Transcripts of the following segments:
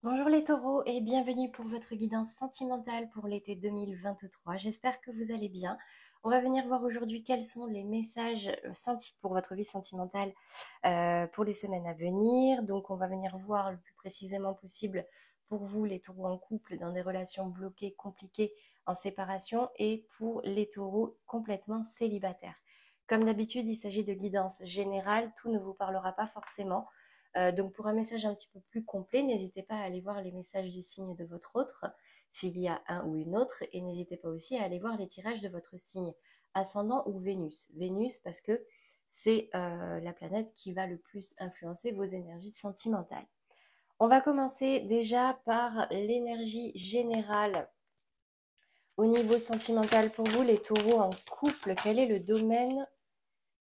Bonjour les taureaux et bienvenue pour votre guidance sentimentale pour l'été 2023. J'espère que vous allez bien. On va venir voir aujourd'hui quels sont les messages pour votre vie sentimentale pour les semaines à venir. Donc on va venir voir le plus précisément possible pour vous les taureaux en couple dans des relations bloquées, compliquées, en séparation et pour les taureaux complètement célibataires. Comme d'habitude, il s'agit de guidance générale, tout ne vous parlera pas forcément. Donc pour un message un petit peu plus complet, n'hésitez pas à aller voir les messages du signe de votre autre, s'il y a un ou une autre, et n'hésitez pas aussi à aller voir les tirages de votre signe ascendant ou Vénus. Vénus parce que c'est la planète qui va le plus influencer vos énergies sentimentales. On va commencer déjà par l'énergie générale au niveau sentimental pour vous, les taureaux en couple. Quel est le domaine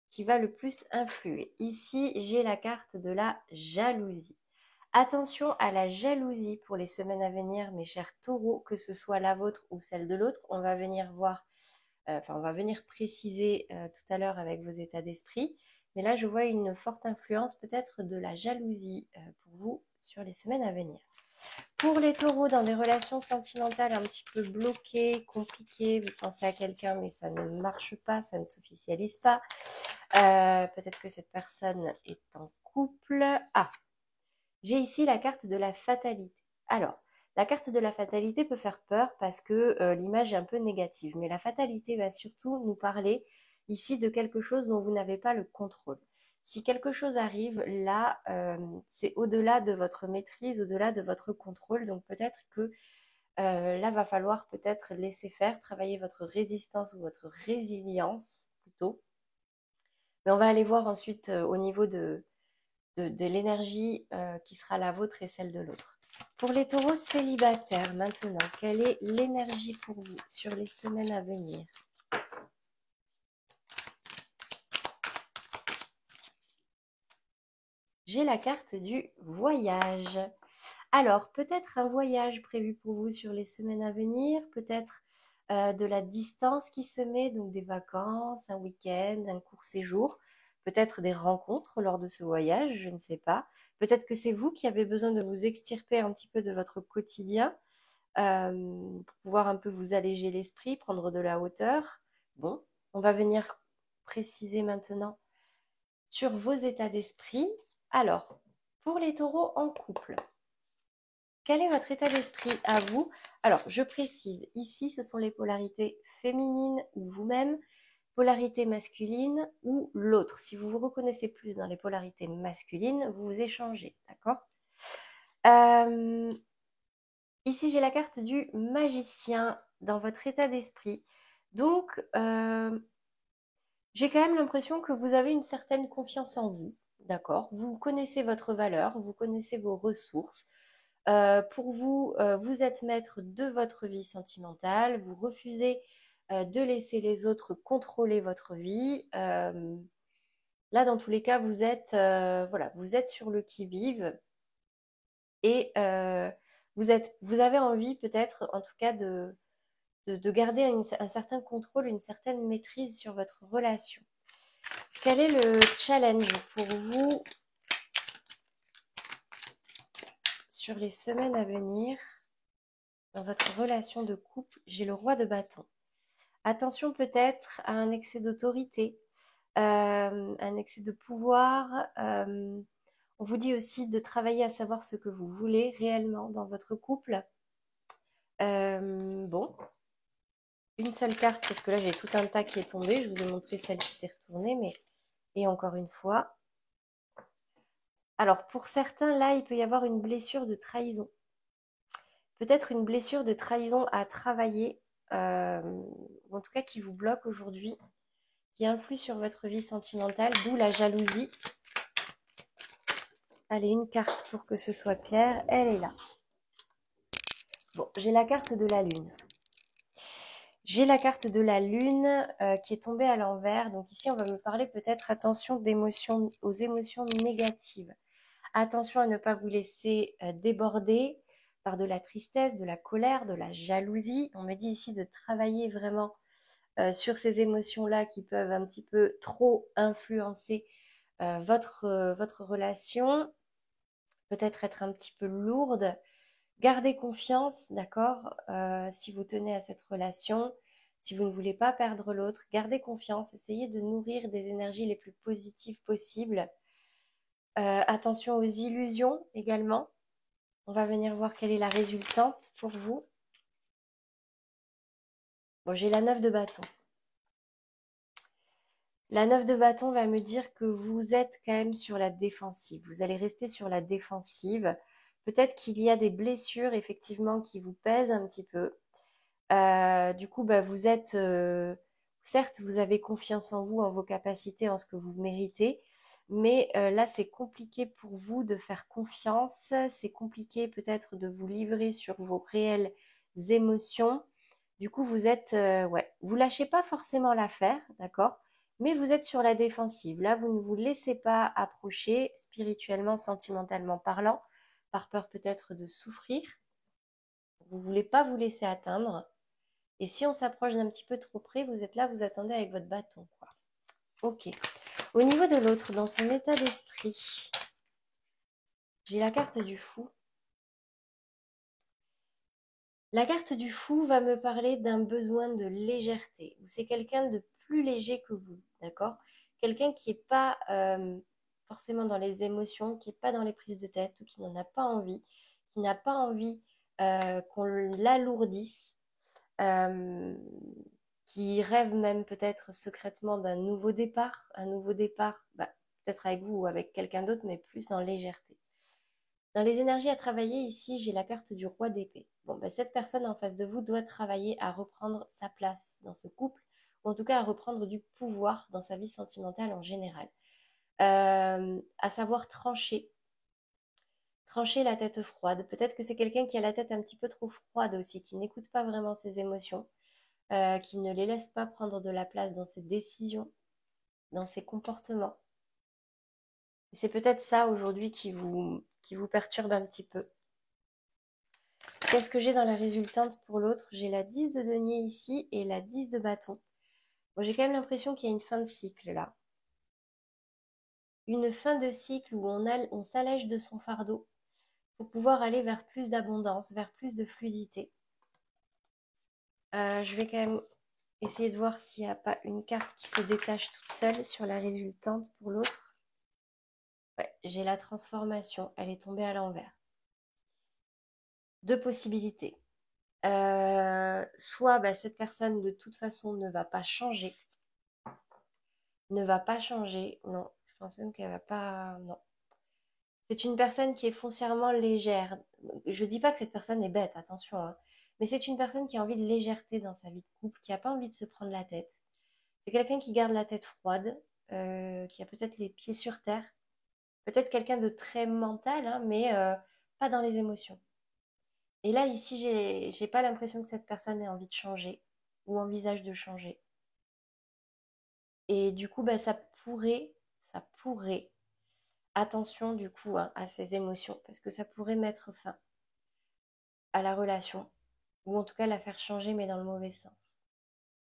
qui va le plus influer? Ici, j'ai la carte de la jalousie. Attention à la jalousie pour les semaines à venir, mes chers taureaux, que ce soit la vôtre ou celle de l'autre. On va venir voir, on va venir préciser tout à l'heure avec vos états d'esprit. Mais là, je vois une forte influence peut-être de la jalousie pour vous sur les semaines à venir. Pour les taureaux, dans des relations sentimentales un petit peu bloquées, compliquées, vous pensez à quelqu'un mais ça ne marche pas, ça ne s'officialise pas. Peut-être que cette personne est en couple. Ah, j'ai ici la carte de la fatalité. Alors, la carte de la fatalité peut faire peur parce que l'image est un peu négative, mais la fatalité va surtout nous parler ici de quelque chose dont vous n'avez pas le contrôle. Si quelque chose arrive, là, c'est au-delà de votre maîtrise, au-delà de votre contrôle, donc peut-être que là, va falloir peut-être laisser faire, travailler votre résistance ou votre résilience plutôt. Mais on va aller voir ensuite au niveau de l'énergie qui sera la vôtre et celle de l'autre. Pour les taureaux célibataires, maintenant, quelle est l'énergie pour vous sur les semaines à venir? J'ai la carte du voyage. Alors, peut-être un voyage prévu pour vous sur les semaines à venir, peut-être de la distance qui se met, donc des vacances, un week-end, un court séjour, peut-être des rencontres lors de ce voyage, je ne sais pas. Peut-être que c'est vous qui avez besoin de vous extirper un petit peu de votre quotidien pour pouvoir un peu vous alléger l'esprit, prendre de la hauteur. Bon, on va venir préciser maintenant sur vos états d'esprit. Alors, pour les taureaux en couple, quel est votre état d'esprit à vous? Alors, je précise, ici, ce sont les polarités féminines ou vous-même, polarité masculine ou l'autre. Si vous vous reconnaissez plus dans les polarités masculines, vous vous échangez, d'accord? euh, Ici, j'ai la carte du magicien dans votre état d'esprit. Donc, j'ai quand même l'impression que vous avez une certaine confiance en vous, d'accord? Vous connaissez votre valeur, vous connaissez vos ressources. Pour vous, vous êtes maître de votre vie sentimentale, vous refusez de laisser les autres contrôler votre vie. Là, dans tous les cas, voilà, vous êtes sur le qui-vive et vous avez envie peut-être, en tout cas, de garder un certain contrôle, une certaine maîtrise sur votre relation. Quel est le challenge pour vous sur les semaines à venir dans votre relation de couple? J'ai le roi de bâton. Attention peut-être à un excès d'autorité, un excès de pouvoir. On vous dit aussi de travailler à savoir ce que vous voulez réellement dans votre couple. Bon, une seule carte, parce que là j'ai tout un tas qui est tombé. Je vous ai montré celle qui s'est retournée, mais et encore une fois. Alors pour certains, là, il peut y avoir une blessure de trahison. Peut-être une blessure de trahison à travailler, ou en tout cas qui vous bloque aujourd'hui, qui influe sur votre vie sentimentale, d'où la jalousie. Allez, une carte pour que ce soit clair, elle est là. Bon, j'ai la carte de la lune. J'ai la carte de la lune qui est tombée à l'envers. Donc ici, on va me parler peut-être, attention aux émotions négatives. Attention à ne pas vous laisser déborder par de la tristesse, de la colère, de la jalousie. On me dit ici de travailler vraiment sur ces émotions-là qui peuvent un petit peu trop influencer votre relation, peut-être être un petit peu lourde. Gardez confiance, d'accord? Si vous tenez à cette relation, si vous ne voulez pas perdre l'autre, gardez confiance, essayez de nourrir des énergies les plus positives possibles. Attention aux illusions également. On va venir voir quelle est la résultante pour vous. Bon, j'ai la 9 de bâton. La 9 de bâton va me dire que vous êtes quand même sur la défensive. Vous allez rester sur la défensive. Peut-être qu'il y a des blessures, effectivement, qui vous pèsent un petit peu. Du coup, bah, vous êtes... certes, vous avez confiance en vous, en vos capacités, en ce que vous méritez. Mais là, c'est compliqué pour vous de faire confiance. C'est compliqué peut-être de vous livrer sur vos réelles émotions. Du coup, vous êtes... ouais, vous lâchez pas forcément l'affaire, d'accord? Mais vous êtes sur la défensive. Là, vous ne vous laissez pas approcher spirituellement, sentimentalement parlant, par peur peut-être de souffrir. Vous ne voulez pas vous laisser atteindre. Et si on s'approche d'un petit peu trop près, vous êtes là, vous attendez avec votre bâton, quoi. Ok. Au niveau de l'autre, dans son état d'esprit, j'ai la carte du fou. La carte du fou va me parler d'un besoin de légèreté. C'est quelqu'un de plus léger que vous, d'accord? Quelqu'un qui n'est pas forcément dans les émotions, qui n'est pas dans les prises de tête ou qui n'en a pas envie, qui n'a pas envie qu'on l'alourdisse, euh, qui rêve même peut-être secrètement d'un nouveau départ, bah, peut-être avec vous ou avec quelqu'un d'autre, mais plus en légèreté. Dans les énergies à travailler, ici, j'ai la carte du roi d'épée. Bon, ben, cette personne en face de vous doit travailler à reprendre sa place dans ce couple, ou en tout cas à reprendre du pouvoir dans sa vie sentimentale en général. À savoir trancher la tête froide. Peut-être que c'est quelqu'un qui a la tête un petit peu trop froide aussi, qui n'écoute pas vraiment ses émotions, qui ne les laisse pas prendre de la place dans ses décisions, dans ses comportements. C'est peut-être ça aujourd'hui qui vous perturbe un petit peu. Qu'est-ce que j'ai dans la résultante pour l'autre? J'ai la 10 de denier ici et la 10 de bâton. Bon, j'ai quand même l'impression qu'il y a une fin de cycle là. Une fin de cycle où on s'allège de son fardeau pour pouvoir aller vers plus d'abondance, vers plus de fluidité. Je vais quand même essayer de voir s'il n'y a pas une carte qui se détache toute seule sur la résultante pour l'autre. Ouais, j'ai la transformation, elle est tombée à l'envers. Deux possibilités. Soit bah, cette personne de toute façon ne va pas changer, non, je pense même qu'elle va pas, non. C'est une personne qui est foncièrement légère. Je dis pas que cette personne est bête, attention, hein. Mais c'est une personne qui a envie de légèreté dans sa vie de couple, qui n'a pas envie de se prendre la tête. C'est quelqu'un qui garde la tête froide, qui a peut-être les pieds sur terre, peut-être quelqu'un de très mental, hein, mais pas dans les émotions. Et là, ici, j'ai pas l'impression que cette personne ait envie de changer ou envisage de changer. Et du coup, bah, ça pourrait, attention du coup hein, à ses émotions, parce que ça pourrait mettre fin à la relation, ou en tout cas la faire changer, mais dans le mauvais sens.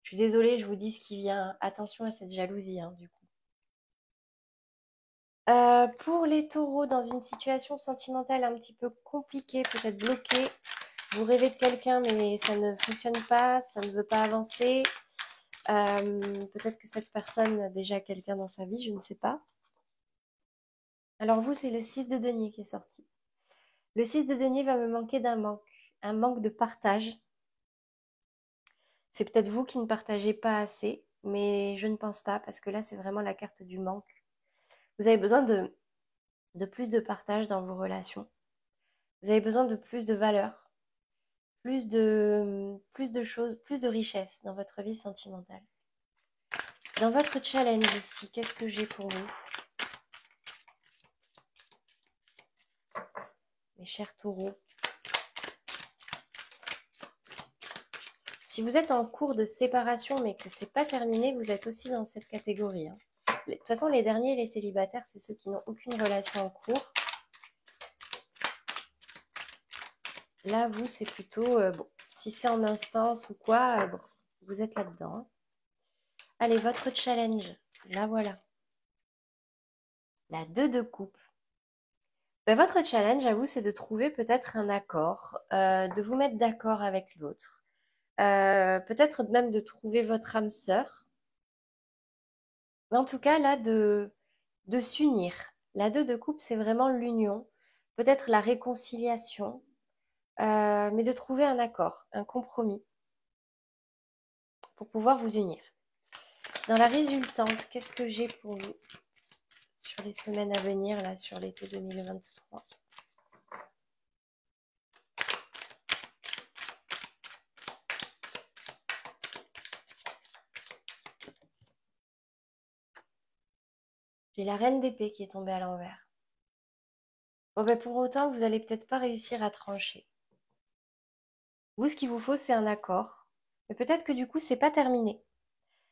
Je suis désolée, je vous dis ce qui vient. Attention à cette jalousie, hein, du coup. Pour les taureaux, dans une situation sentimentale un petit peu compliquée, peut-être bloquée, vous rêvez de quelqu'un, mais ça ne fonctionne pas, ça ne veut pas avancer. Peut-être que cette personne a déjà quelqu'un dans sa vie, je ne sais pas. Alors vous, c'est le 6 de denier qui est sorti. Le 6 de denier va me manquer un manque de partage. C'est peut-être vous qui ne partagez pas assez, mais je ne pense pas, parce que là, c'est vraiment la carte du manque. Vous avez besoin de plus de partage dans vos relations. Vous avez besoin de plus de valeur, plus de choses, plus de richesse dans votre vie sentimentale. Dans votre challenge ici, qu'est-ce que j'ai pour vous? Mes chers taureaux. Si vous êtes en cours de séparation mais que c'est pas terminé, vous êtes aussi dans cette catégorie, hein. De toute façon, les derniers, les célibataires, c'est ceux qui n'ont aucune relation en cours. Là, vous, c'est plutôt, bon, si c'est en instance ou quoi, bon, vous êtes là-dedans, hein. Allez, votre challenge, la voilà. La 2 de coupe. Ben, votre challenge à vous, c'est de trouver peut-être un accord, de vous mettre d'accord avec l'autre. Peut-être même de trouver votre âme sœur. Mais en tout cas, là, de s'unir. La 2 de coupe, c'est vraiment l'union, peut-être la réconciliation, mais de trouver un accord, un compromis pour pouvoir vous unir. Dans la résultante, qu'est-ce que j'ai pour vous sur les semaines à venir, là, sur l'été 2023? J'ai la reine d'épée qui est tombée à l'envers. Bon, ben, pour autant, vous allez peut-être pas réussir à trancher. Vous, ce qu'il vous faut, c'est un accord. Mais peut-être que du coup, c'est pas terminé.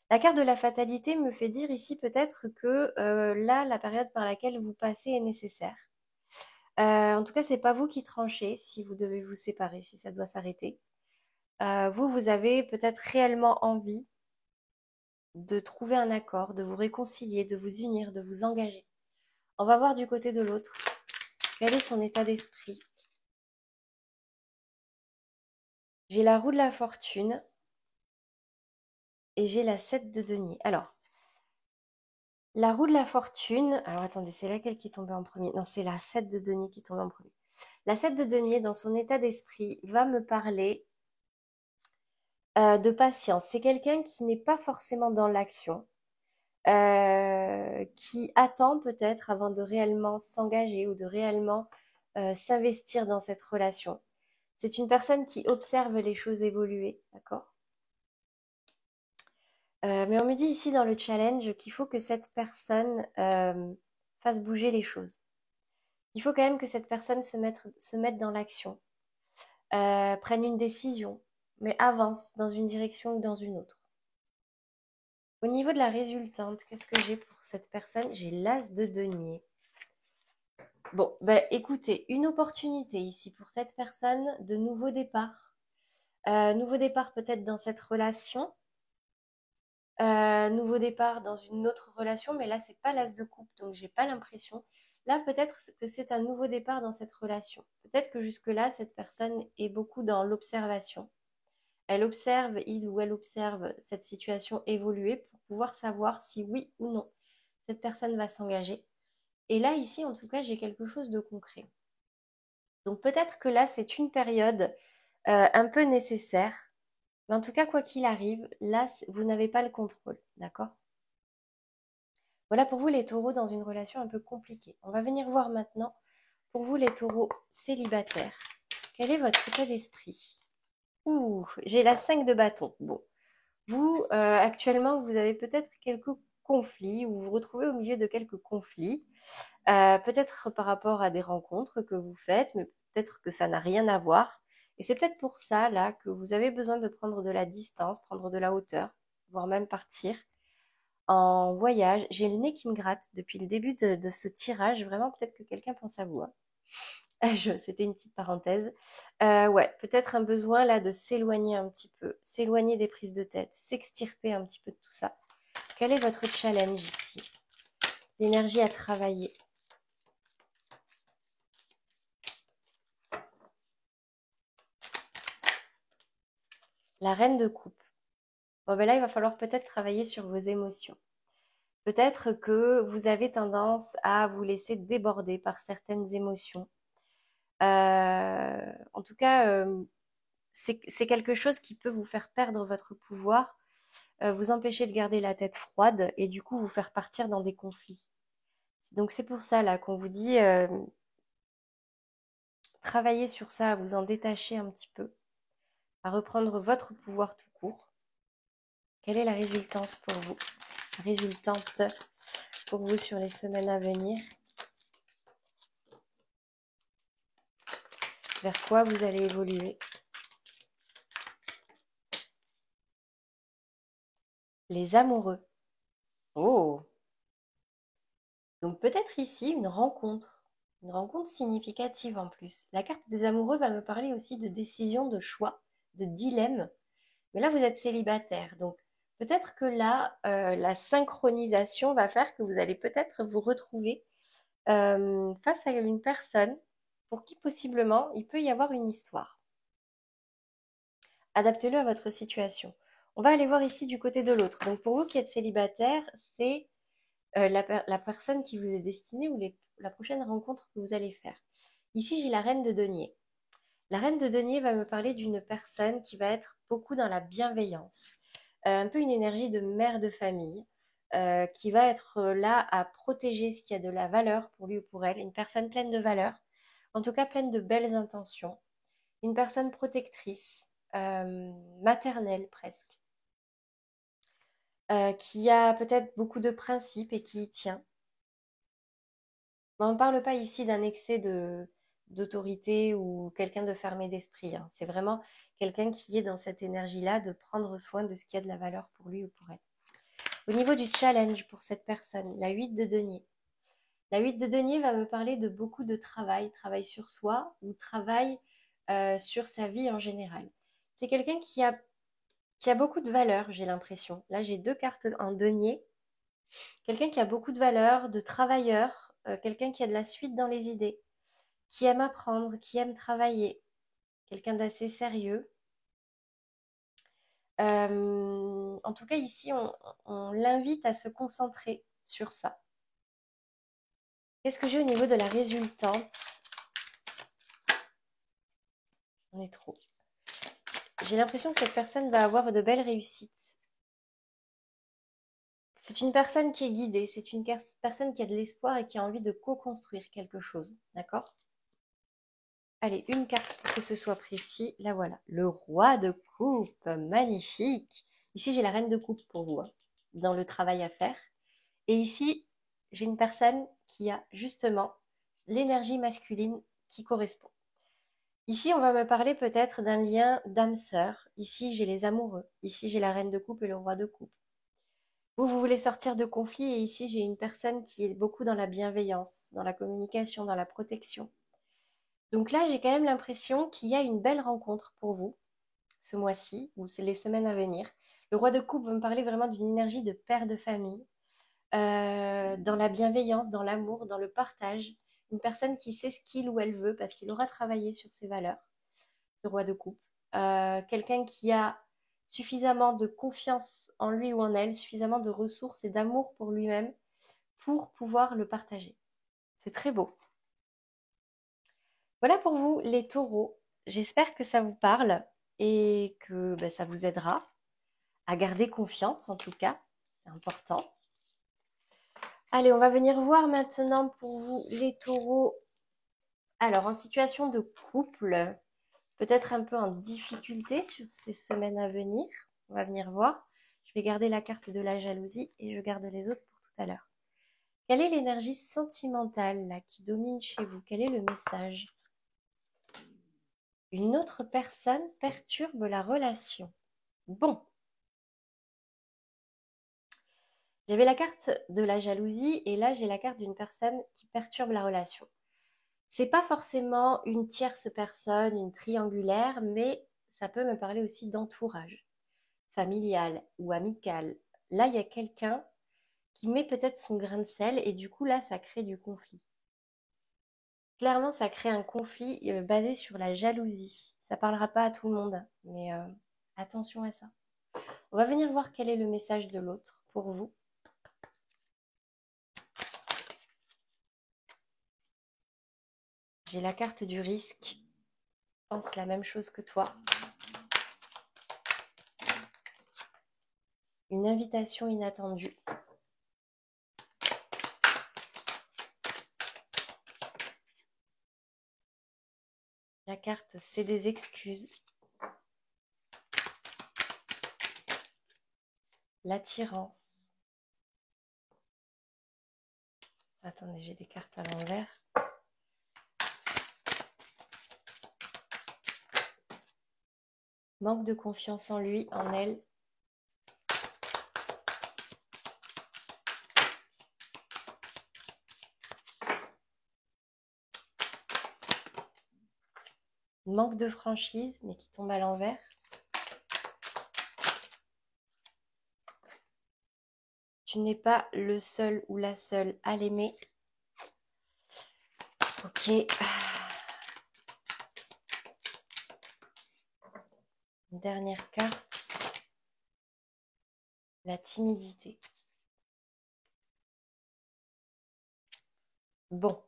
La carte de la fatalité me fait dire ici peut-être que là, la période par laquelle vous passez est nécessaire. En tout cas, c'est pas vous qui tranchez si vous devez vous séparer, si ça doit s'arrêter. Vous, vous avez peut-être réellement envie de trouver un accord, de vous réconcilier, de vous unir, de vous engager. On va voir du côté de l'autre. Quel est son état d'esprit? J'ai la roue de la fortune et j'ai la 7 de denier. Alors, la roue de la fortune, alors attendez, c'est laquelle qui est tombée en premier? Non, c'est la 7 de denier qui est tombée en premier. La 7 de denier, dans son état d'esprit, va me parler de patience. C'est quelqu'un qui n'est pas forcément dans l'action, qui attend peut-être avant de réellement s'engager ou de réellement s'investir dans cette relation. C'est une personne qui observe les choses évoluer, d'accord? Mais on me dit ici dans le challenge qu'il faut que cette personne fasse bouger les choses. Il faut quand même que cette personne se mette dans l'action, prenne une décision, mais avance dans une direction ou dans une autre. Au niveau de la résultante, qu'est-ce que j'ai pour cette personne? J'ai l'as de denier. Bon, ben écoutez, une opportunité ici pour cette personne de nouveau départ. Nouveau départ peut-être dans cette relation. Nouveau départ dans une autre relation, mais là, c'est pas l'as de coupe, donc j'ai pas l'impression. Là, peut-être que c'est un nouveau départ dans cette relation. Peut-être que jusque-là, cette personne est beaucoup dans l'observation. Elle observe, il ou elle observe cette situation évoluer pour pouvoir savoir si oui ou non cette personne va s'engager. Et là, ici, en tout cas, j'ai quelque chose de concret. Donc peut-être que là, c'est une période un peu nécessaire. Mais en tout cas, quoi qu'il arrive, là, vous n'avez pas le contrôle, d'accord? Voilà pour vous les taureaux dans une relation un peu compliquée. On va venir voir maintenant pour vous les taureaux célibataires. Quel est votre état d'esprit? Ouh, j'ai la 5 de bâton. Bon, vous, actuellement, vous avez peut-être quelques conflits ou vous vous retrouvez au milieu de quelques conflits. Peut-être par rapport à des rencontres que vous faites, mais peut-être que ça n'a rien à voir. Et c'est peut-être pour ça, là, que vous avez besoin de prendre de la distance, prendre de la hauteur, voire même partir en voyage. J'ai le nez qui me gratte depuis le début de ce tirage. Vraiment, peut-être que quelqu'un pense à vous, hein. C'était une petite parenthèse. Ouais, peut-être un besoin là de s'éloigner un petit peu, s'éloigner des prises de tête, s'extirper un petit peu de tout ça. Quel est votre challenge ici? L'énergie à travailler. La reine de coupe. Bon, ben là, il va falloir peut-être travailler sur vos émotions. Peut-être que vous avez tendance à vous laisser déborder par certaines émotions. En tout cas, c'est quelque chose qui peut vous faire perdre votre pouvoir, vous empêcher de garder la tête froide et du coup vous faire partir dans des conflits. Donc c'est pour ça là qu'on vous dit travaillez sur ça, à vous en détacher un petit peu, à reprendre votre pouvoir tout court. Quelle est la résultance pour vous? Résultante pour vous sur les semaines à venir? Vers quoi vous allez évoluer? Les amoureux. Oh! Donc peut-être ici une rencontre significative en plus. La carte des amoureux va me parler aussi de décision, de choix, de dilemme. Mais là, vous êtes célibataire, donc peut-être que là, la synchronisation va faire que vous allez peut-être vous retrouver face à une personne pour qui possiblement il peut y avoir une histoire. Adaptez-le à votre situation. On va aller voir ici du côté de l'autre. Donc pour vous qui êtes célibataire, c'est la personne qui vous est destinée ou la prochaine rencontre que vous allez faire. Ici, j'ai la reine de denier. La reine de denier va me parler d'une personne qui va être beaucoup dans la bienveillance, un peu une énergie de mère de famille, qui va être là à protéger ce qui a de la valeur pour lui ou pour elle, une personne pleine de valeur, en tout cas pleine de belles intentions, une personne protectrice, maternelle presque, qui a peut-être beaucoup de principes et qui y tient. Mais on ne parle pas ici d'un excès d'autorité ou quelqu'un de fermé d'esprit, hein. C'est vraiment quelqu'un qui est dans cette énergie-là de prendre soin de ce qui a de la valeur pour lui ou pour elle. Au niveau du challenge pour cette personne, la 8 de denier. La 8 de denier va me parler de beaucoup de travail, travail sur soi ou travail sur sa vie en général. C'est quelqu'un qui a beaucoup de valeur, j'ai l'impression. Là, j'ai deux cartes en denier. Quelqu'un qui a beaucoup de valeur, de travailleur, quelqu'un qui a de la suite dans les idées, qui aime apprendre, qui aime travailler, quelqu'un d'assez sérieux. En tout cas, ici, on l'invite à se concentrer sur ça. Qu'est-ce que j'ai au niveau de la résultante? On est trop. J'ai l'impression que cette personne va avoir de belles réussites. C'est une personne qui est guidée, c'est une personne qui a de l'espoir et qui a envie de co-construire quelque chose. D'accord? Allez, une carte pour que ce soit précis. La voilà. Le roi de coupe. Magnifique. Ici, j'ai la reine de coupe pour vous, hein, dans le travail à faire. Et ici, j'ai une personne qui a justement l'énergie masculine qui correspond. Ici, on va me parler peut-être d'un lien d'âme-sœur. Ici, j'ai les amoureux. Ici, j'ai la reine de coupe et le roi de coupe. Vous voulez sortir de conflit et ici, j'ai une personne qui est beaucoup dans la bienveillance, dans la communication, dans la protection. Donc là, j'ai quand même l'impression qu'il y a une belle rencontre pour vous ce mois-ci ou c'est les semaines à venir. Le roi de coupe va me parler vraiment d'une énergie de père de famille, dans la bienveillance, dans l'amour, dans le partage. Une personne qui sait ce qu'il ou elle veut parce qu'il aura travaillé sur ses valeurs, ce roi de coupe. Quelqu'un qui a suffisamment de confiance en lui ou en elle, suffisamment de ressources et d'amour pour lui-même pour pouvoir le partager. C'est très beau. Voilà pour vous les taureaux. J'espère que ça vous parle et que ça vous aidera à garder confiance en tout cas. C'est important. Allez, on va venir voir maintenant pour vous les taureaux. Alors, en situation de couple, peut-être un peu en difficulté sur ces semaines à venir. On va venir voir. Je vais garder la carte de la jalousie et je garde les autres pour tout à l'heure. Quelle est l'énergie sentimentale là, qui domine chez vous? Quel est le message? Une autre personne perturbe la relation. Bon, j'avais la carte de la jalousie et là j'ai la carte d'une personne qui perturbe la relation. C'est pas forcément une tierce personne, une triangulaire, mais ça peut me parler aussi d'entourage, familial ou amical. Là, il y a quelqu'un qui met peut-être son grain de sel et du coup là, ça crée du conflit. Clairement, ça crée un conflit basé sur la jalousie. Ça parlera pas à tout le monde, mais attention à ça. On va venir voir quel est le message de l'autre pour vous. J'ai la carte du risque. Je pense la même chose que toi. Une invitation inattendue. La carte, c'est des excuses. L'attirance. Attendez, j'ai des cartes à l'envers. Manque de confiance en lui, en elle. Manque de franchise, mais qui tombe à l'envers. Tu n'es pas le seul ou la seule à l'aimer. Ok. Dernière carte. La timidité. Bon.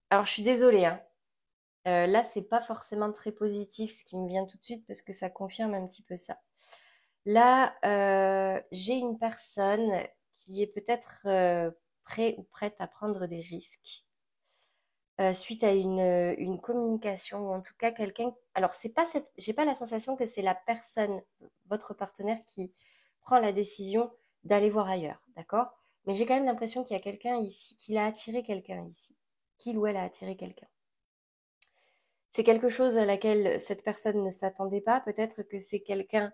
Alors, je suis désolée, hein. Là, c'est pas forcément très positif ce qui me vient tout de suite parce que ça confirme un petit peu ça. Là, j'ai une personne qui est peut-être prêt ou prête à prendre des risques suite à une communication ou en tout cas quelqu'un. Alors, c'est pas cette, j'ai pas la sensation que c'est la personne, votre partenaire, qui prend la décision d'aller voir ailleurs, d'accord? Mais j'ai quand même l'impression qu'il y a quelqu'un ici, qu'il a attiré quelqu'un ici, qu'il ou elle a attiré quelqu'un. C'est quelque chose à laquelle cette personne ne s'attendait pas. Peut-être que c'est quelqu'un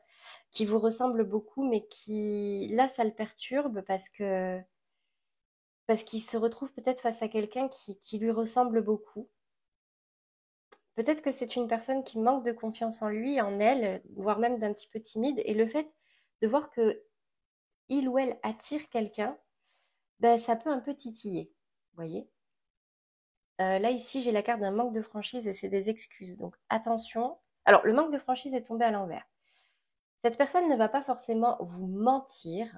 qui vous ressemble beaucoup, mais qui, là, ça le perturbe parce qu'il se retrouve peut-être face à quelqu'un qui lui ressemble beaucoup. Peut-être que c'est une personne qui manque de confiance en lui, en elle, voire même d'un petit peu timide. Et le fait de voir que il ou elle attire quelqu'un, ben, ça peut un peu titiller. Vous voyez? Là, ici, j'ai la carte d'un manque de franchise et c'est des excuses. Donc, attention. Alors, le manque de franchise est tombé à l'envers. Cette personne ne va pas forcément vous mentir,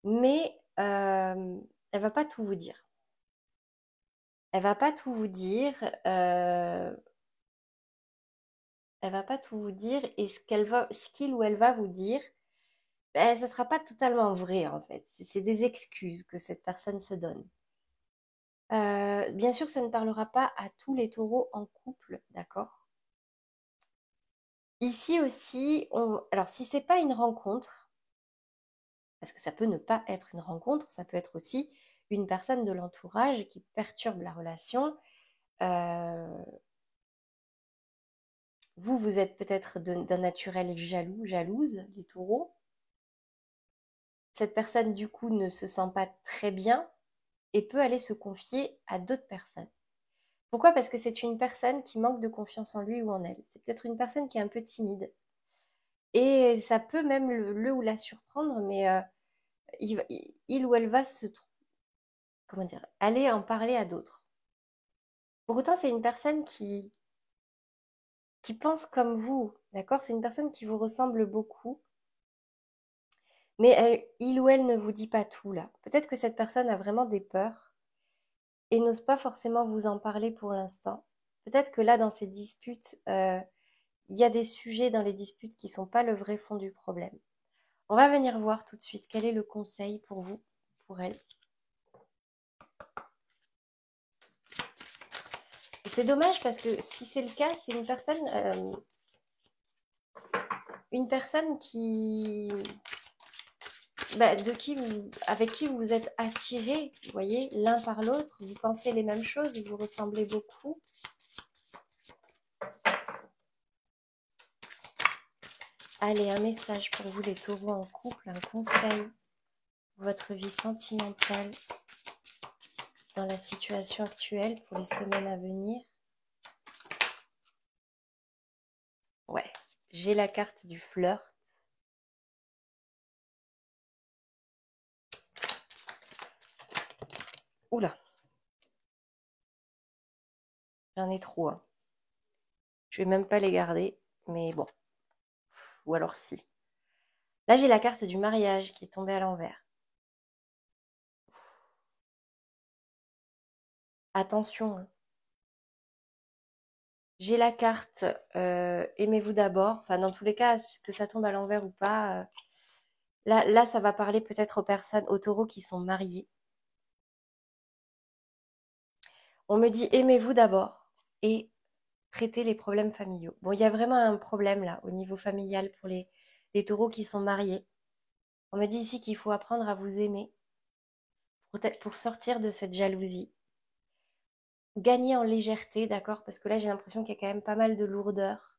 mais elle va pas tout vous dire. Elle va pas tout vous dire. Elle va pas tout vous dire et ce qu'il ou elle va vous dire, ben, ça sera pas totalement vrai en fait. C'est des excuses que cette personne se donne. Bien sûr, ça ne parlera pas à tous les taureaux en couple, d'accord? Ici aussi, alors si c'est pas une rencontre, parce que ça peut ne pas être une rencontre, ça peut être aussi une personne de l'entourage qui perturbe la relation. Euh, vous êtes peut-être d'un naturel jaloux, jalouse, les taureaux. Cette personne, du coup, ne se sent pas très bien et peut aller se confier à d'autres personnes. Pourquoi? Parce que c'est une personne qui manque de confiance en lui ou en elle. C'est peut-être une personne qui est un peu timide. Et ça peut même le ou la surprendre, mais il ou elle va comment dire, aller en parler à d'autres. Pour autant, c'est une personne qui pense comme vous, d'accord? C'est une personne qui vous ressemble beaucoup, mais il ou elle ne vous dit pas tout là. Peut-être que cette personne a vraiment des peurs et n'ose pas forcément vous en parler pour l'instant. Peut-être que là, dans ces disputes, il y a des sujets dans les disputes qui ne sont pas le vrai fond du problème. On va venir voir tout de suite quel est le conseil pour vous, pour elle. C'est dommage parce que si c'est le cas, c'est une personne qui, bah, avec qui vous êtes attirés, vous voyez, l'un par l'autre, vous pensez les mêmes choses, vous ressemblez beaucoup. Allez, un message pour vous les taureaux en couple, un conseil pour votre vie sentimentale dans la situation actuelle pour les semaines à venir. Ouais, j'ai la carte du flirt. Oula, j'en ai trop, hein. Je vais même pas les garder, mais bon. Ou alors si. Là, j'ai la carte du mariage qui est tombée à l'envers. Attention, hein. J'ai la carte aimez-vous d'abord. Enfin, dans tous les cas, que ça tombe à l'envers ou pas. Là, ça va parler peut-être aux personnes, aux taureaux qui sont mariés. On me dit aimez-vous d'abord et traitez les problèmes familiaux. Bon, il y a vraiment un problème là au niveau familial pour les taureaux qui sont mariés. On me dit ici qu'il faut apprendre à vous aimer pour sortir de cette jalousie. Gagner en légèreté, d'accord? Parce que là, j'ai l'impression qu'il y a quand même pas mal de lourdeur.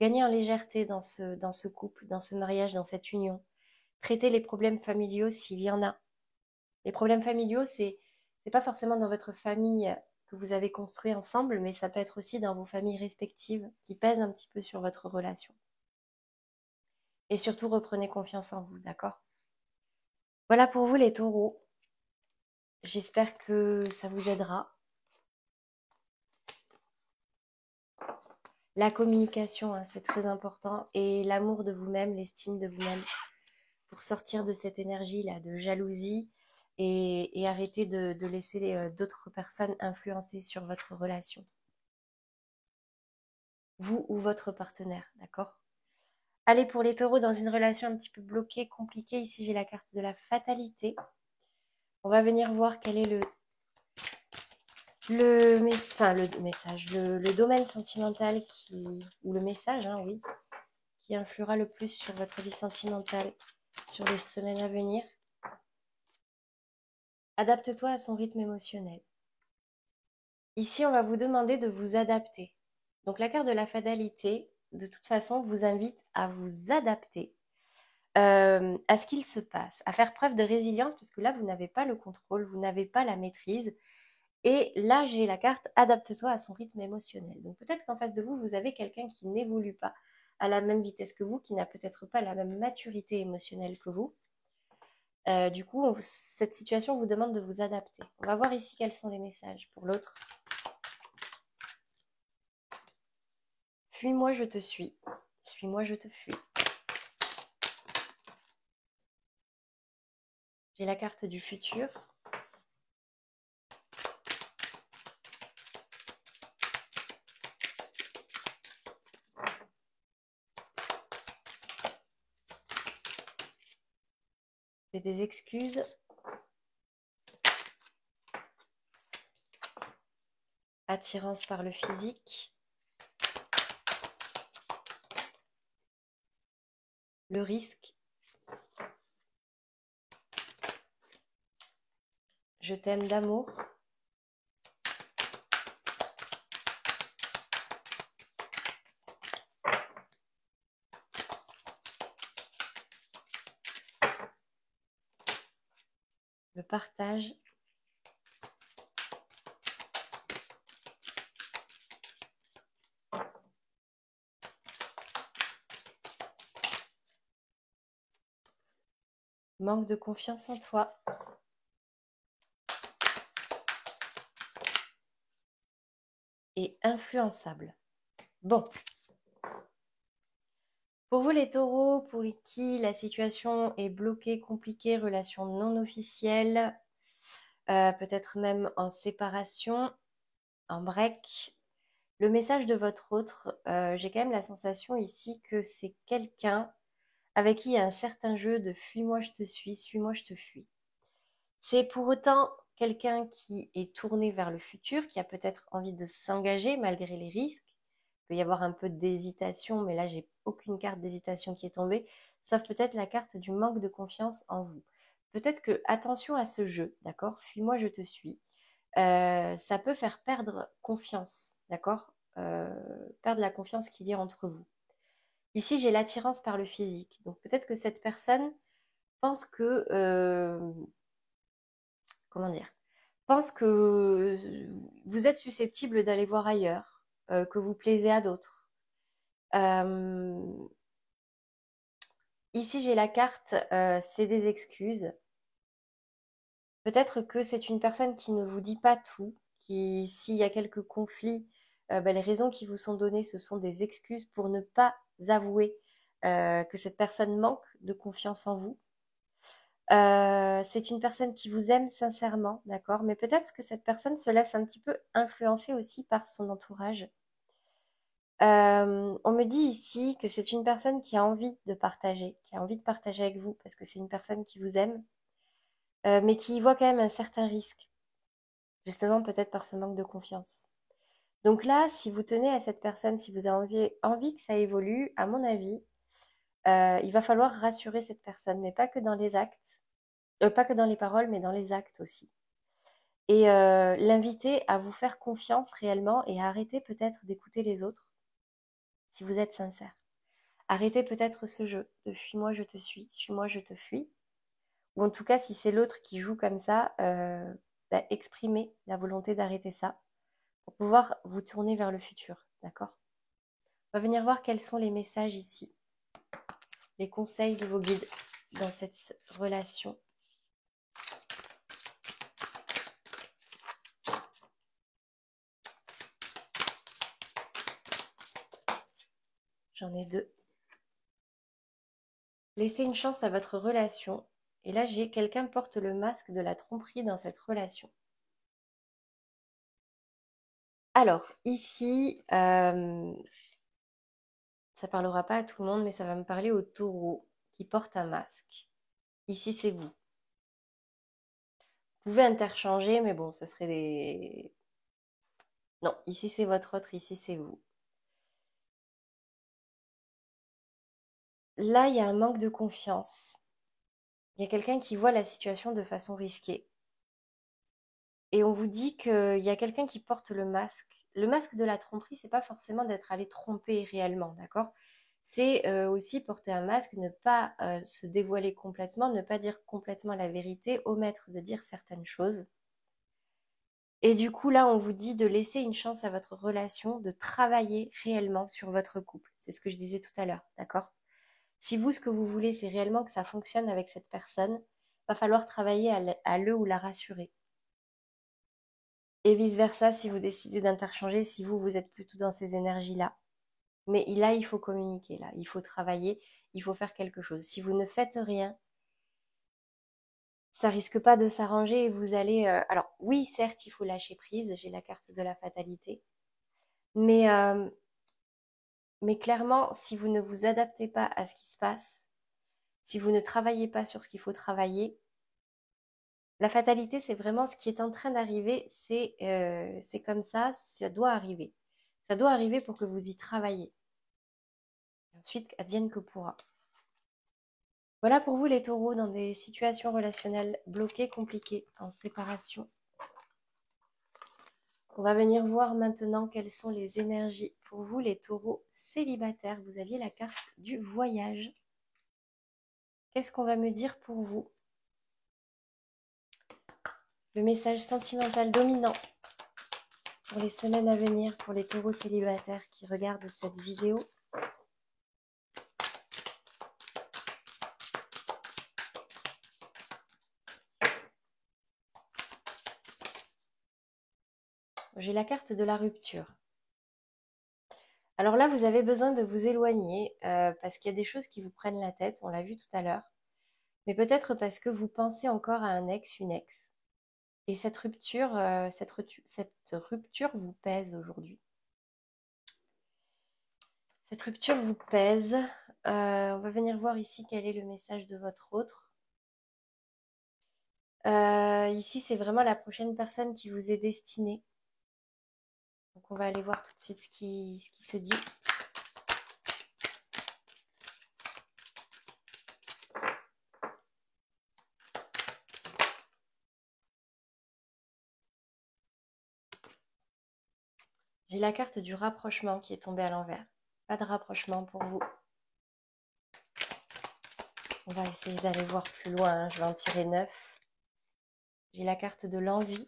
Gagner en légèreté dans ce couple, dans ce mariage, dans cette union. Traiter les problèmes familiaux s'il y en a. Les problèmes familiaux, c'est pas forcément dans votre famille que vous avez construit ensemble, mais ça peut être aussi dans vos familles respectives qui pèsent un petit peu sur votre relation. Et surtout, reprenez confiance en vous, d'accord? Voilà pour vous les taureaux. J'espère que ça vous aidera. La communication, hein, c'est très important. Et l'amour de vous-même, l'estime de vous-même. Pour sortir de cette énergie-là de jalousie et arrêter de laisser d'autres personnes influencer sur votre relation. Vous ou votre partenaire, d'accord? Allez, pour les taureaux, dans une relation un petit peu bloquée, compliquée, ici j'ai la carte de la fatalité. On va venir voir quel est le domaine sentimental ou le message, hein, oui, qui influera le plus sur votre vie sentimentale sur les semaines à venir. Adapte-toi à son rythme émotionnel. Ici, on va vous demander de vous adapter. Donc la carte de la fatalité, de toute façon, vous invite à vous adapter à ce qu'il se passe, à faire preuve de résilience, parce que là, vous n'avez pas le contrôle, vous n'avez pas la maîtrise. Et là, j'ai la carte adapte-toi à son rythme émotionnel. Donc peut-être qu'en face de vous, vous avez quelqu'un qui n'évolue pas à la même vitesse que vous, qui n'a peut-être pas la même maturité émotionnelle que vous. Du coup, cette situation vous demande de vous adapter. On va voir ici quels sont les messages pour l'autre. Fuis-moi, je te suis. Suis-moi, je te fuis. J'ai la carte du futur. C'est des excuses. Attirance par le physique. Le risque. Je t'aime d'amour. Le partage. Manque de confiance en toi. Et influençable. Bon. Pour vous les taureaux, pour qui la situation est bloquée, compliquée, relation non officielle, peut-être même en séparation, en break, le message de votre autre, j'ai quand même la sensation ici que c'est quelqu'un avec qui il y a un certain jeu de fuis-moi je te suis-moi je te fuis. C'est pour autant quelqu'un qui est tourné vers le futur, qui a peut-être envie de s'engager malgré les risques. Il peut y avoir un peu d'hésitation, mais là, j'ai aucune carte d'hésitation qui est tombée, sauf peut-être la carte du manque de confiance en vous. Peut-être que, attention à ce jeu, d'accord? Fuis-moi, je te suis. Ça peut faire perdre confiance, d'accord? Perdre la confiance qu'il y a entre vous. Ici, j'ai l'attirance par le physique. Donc peut-être que cette personne pense que comment dire, pense que vous êtes susceptible d'aller voir ailleurs, que vous plaisez à d'autres. Ici, j'ai la carte, c'est des excuses. Peut-être que c'est une personne qui ne vous dit pas tout, qui, s'il y a quelques conflits, les raisons qui vous sont données, ce sont des excuses pour ne pas avouer que cette personne manque de confiance en vous. C'est une personne qui vous aime sincèrement, d'accord? Mais peut-être que cette personne se laisse un petit peu influencer aussi par son entourage. On me dit ici que c'est une personne qui a envie de partager avec vous, parce que c'est une personne qui vous aime, mais qui y voit quand même un certain risque, justement peut-être par ce manque de confiance. Donc là, si vous tenez à cette personne, si vous avez envie que ça évolue, à mon avis, il va falloir rassurer cette personne, mais pas que dans les actes, pas que dans les paroles, mais dans les actes aussi. Et l'inviter à vous faire confiance réellement et à arrêter peut-être d'écouter les autres, si vous êtes sincère. Arrêtez peut-être ce jeu de fuis-moi, je te suis-moi, je te fuis. Ou en tout cas, si c'est l'autre qui joue comme ça, exprimez la volonté d'arrêter ça pour pouvoir vous tourner vers le futur. D'accord? On va venir voir quels sont les messages ici, les conseils de vos guides dans cette relation. J'en ai deux. Laissez une chance à votre relation. Et là, j'ai quelqu'un porte le masque de la tromperie dans cette relation. Alors, ici, ça parlera pas à tout le monde, mais ça va me parler au taureau qui porte un masque. Ici, c'est vous. Vous pouvez interchanger, mais bon, ça serait des... Non, ici, c'est votre autre, ici, c'est vous. Là, il y a un manque de confiance. Il y a quelqu'un qui voit la situation de façon risquée. Et on vous dit qu'il y a quelqu'un qui porte le masque. Le masque de la tromperie, c'est pas forcément d'être allé tromper réellement, d'accord? C'est aussi porter un masque, ne pas se dévoiler complètement, ne pas dire complètement la vérité, omettre de dire certaines choses. Et du coup, là, on vous dit de laisser une chance à votre relation, de travailler réellement sur votre couple. C'est ce que je disais tout à l'heure, d'accord? Si vous, ce que vous voulez, c'est réellement que ça fonctionne avec cette personne, va falloir travailler à le ou la rassurer. Et vice-versa, si vous décidez d'interchanger, si vous, vous êtes plutôt dans ces énergies-là. Mais là, il faut communiquer, là. Il faut travailler, il faut faire quelque chose. Si vous ne faites rien, ça risque pas de s'arranger et vous allez... Alors, oui, certes, il faut lâcher prise. J'ai la carte de la fatalité. Mais, euh, mais clairement, si vous ne vous adaptez pas à ce qui se passe, si vous ne travaillez pas sur ce qu'il faut travailler, la fatalité, c'est vraiment ce qui est en train d'arriver. C'est comme ça doit arriver. Ça doit arriver pour que vous y travaillez. Ensuite, advienne que pourra. Voilà pour vous les taureaux dans des situations relationnelles bloquées, compliquées, en séparation. On va venir voir maintenant quelles sont les énergies pour vous les taureaux célibataires. Vous aviez la carte du voyage. Qu'est-ce qu'on va me dire pour vous? Le message sentimental dominant pour les semaines à venir pour les taureaux célibataires qui regardent cette vidéo. J'ai la carte de la rupture. Alors là, vous avez besoin de vous éloigner parce qu'il y a des choses qui vous prennent la tête, on l'a vu tout à l'heure. Mais peut-être parce que vous pensez encore à un ex, une ex. Et cette rupture vous pèse aujourd'hui. Cette rupture vous pèse. On va venir voir ici quel est le message de votre autre. Ici, c'est vraiment la prochaine personne qui vous est destinée. Donc, on va aller voir tout de suite ce qui se dit. J'ai la carte du rapprochement qui est tombée à l'envers. Pas de rapprochement pour vous. On va essayer d'aller voir plus loin. Je vais en tirer 9. J'ai la carte de l'envie.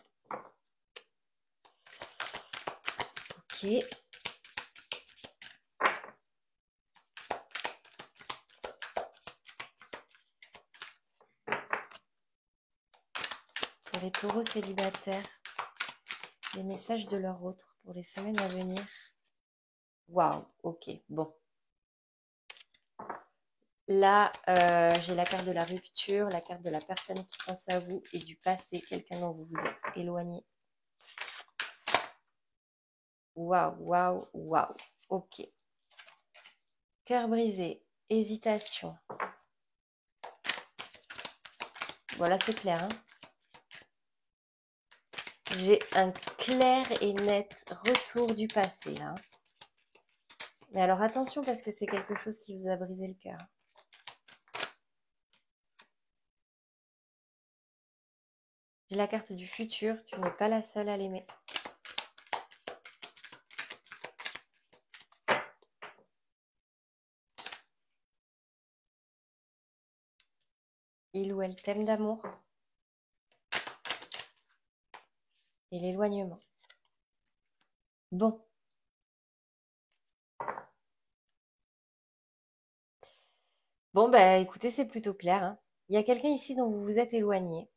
Ok. Pour les taureaux célibataires, les messages de leur autre pour les semaines à venir. Waouh, ok, bon. Là, j'ai la carte de la rupture, la carte de la personne qui pense à vous et du passé, quelqu'un dont vous vous êtes éloigné. Waouh, waouh, waouh. Ok. Cœur brisé, hésitation. Voilà, c'est clair. Hein, j'ai un clair et net retour du passé, là. Mais alors, attention, parce que c'est quelque chose qui vous a brisé le cœur. J'ai la carte du futur. Tu n'es pas la seule à l'aimer. Il ou elle t'aime d'amour. Et l'éloignement. Bon. Bon, bah écoutez, c'est plutôt clair. Hein. Il y a quelqu'un ici dont vous vous êtes éloigné.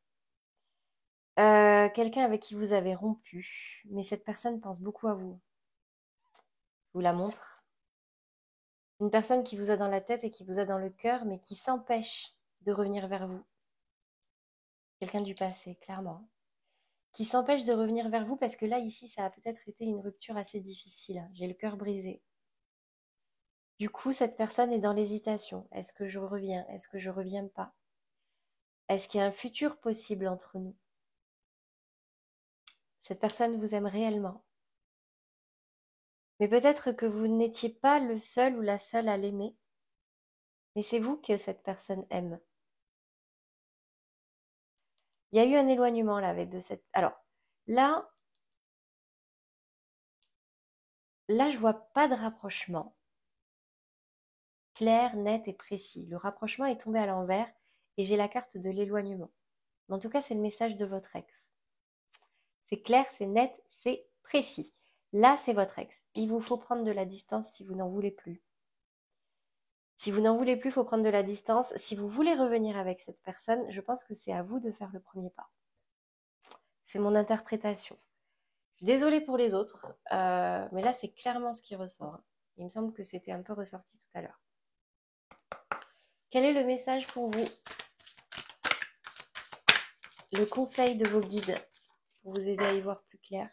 Quelqu'un avec qui vous avez rompu. Mais cette personne pense beaucoup à vous. Je vous la montre. Une personne qui vous a dans la tête et qui vous a dans le cœur, mais qui s'empêche de revenir vers vous. Quelqu'un du passé, clairement. Qui s'empêche de revenir vers vous parce que là, ici, ça a peut-être été une rupture assez difficile. J'ai le cœur brisé. Du coup, cette personne est dans l'hésitation. Est-ce que je reviens? Est-ce que je reviens pas? Est-ce qu'il y a un futur possible entre nous? Cette personne vous aime réellement. Mais peut-être que vous n'étiez pas le seul ou la seule à l'aimer. Mais c'est vous que cette personne aime. Il y a eu un éloignement là avec de cette. Alors, là, je vois pas de rapprochement clair, net et précis. Le rapprochement est tombé à l'envers et j'ai la carte de l'éloignement. Mais en tout cas, c'est le message de votre ex. C'est clair, c'est net, c'est précis. Là, c'est votre ex. Il vous faut prendre de la distance si vous n'en voulez plus. Si vous n'en voulez plus, il faut prendre de la distance. Si vous voulez revenir avec cette personne, je pense que c'est à vous de faire le premier pas. C'est mon interprétation. Je suis désolée pour les autres, mais là, c'est clairement ce qui ressort. Il me semble que c'était un peu ressorti tout à l'heure. Quel est le message pour vous? Le conseil de vos guides pour vous aider à y voir plus clair.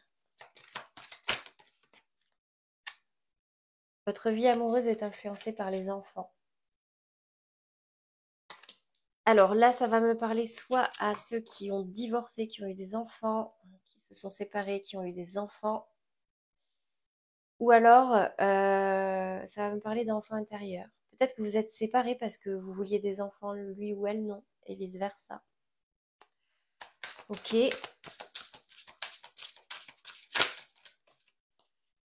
Votre vie amoureuse est influencée par les enfants. Alors là, ça va me parler soit à ceux qui ont divorcé, qui ont eu des enfants, qui se sont séparés, qui ont eu des enfants, ou alors ça va me parler d'enfants intérieurs. Peut-être que vous êtes séparés parce que vous vouliez des enfants, lui ou elle non, et vice-versa. Ok.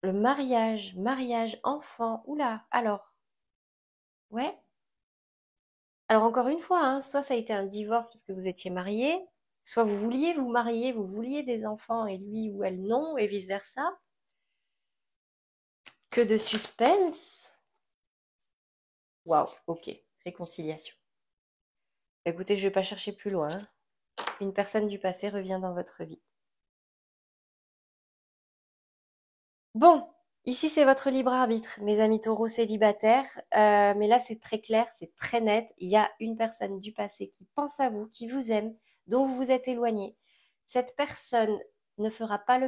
Le mariage, enfant, oula, alors, ouais. Alors encore une fois, hein, soit ça a été un divorce parce que vous étiez mariés, soit vous vouliez vous marier, vous vouliez des enfants et lui ou elle non, et vice-versa. Que de suspense. Waouh, ok, réconciliation. Écoutez, je ne vais pas chercher plus loin. Une personne du passé revient dans votre vie. Bon, ici c'est votre libre arbitre, mes amis taureaux célibataires. Mais là c'est très clair, c'est très net. Il y a une personne du passé qui pense à vous, qui vous aime, dont vous vous êtes éloigné. Cette personne ne fera pas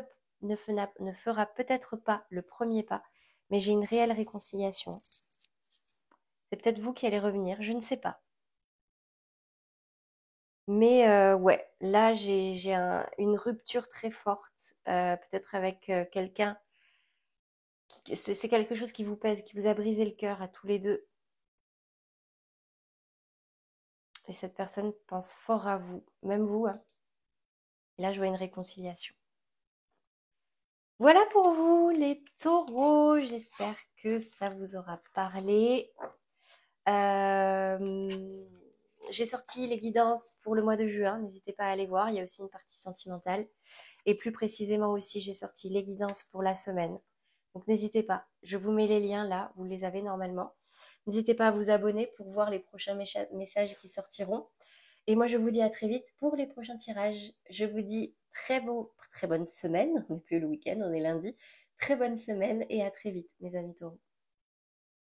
ne fera peut-être pas le premier pas, mais j'ai une réelle réconciliation. C'est peut-être vous qui allez revenir, je ne sais pas. Mais ouais, là j'ai une rupture très forte, peut-être avec quelqu'un. C'est quelque chose qui vous pèse, qui vous a brisé le cœur à tous les deux. Et cette personne pense fort à vous, même vous, hein. Et là, je vois une réconciliation. Voilà pour vous, les taureaux. J'espère que ça vous aura parlé. J'ai sorti les guidances pour le mois de juin. N'hésitez pas à aller voir. Il y a aussi une partie sentimentale. Et plus précisément aussi, j'ai sorti les guidances pour la semaine. Donc n'hésitez pas. Je vous mets les liens là. Vous les avez normalement. N'hésitez pas à vous abonner pour voir les prochains messages qui sortiront. Et moi, je vous dis à très vite pour les prochains tirages. Je vous dis très bonne semaine. On n'est plus le week-end, on est lundi. Très bonne semaine et à très vite, mes amis taureaux.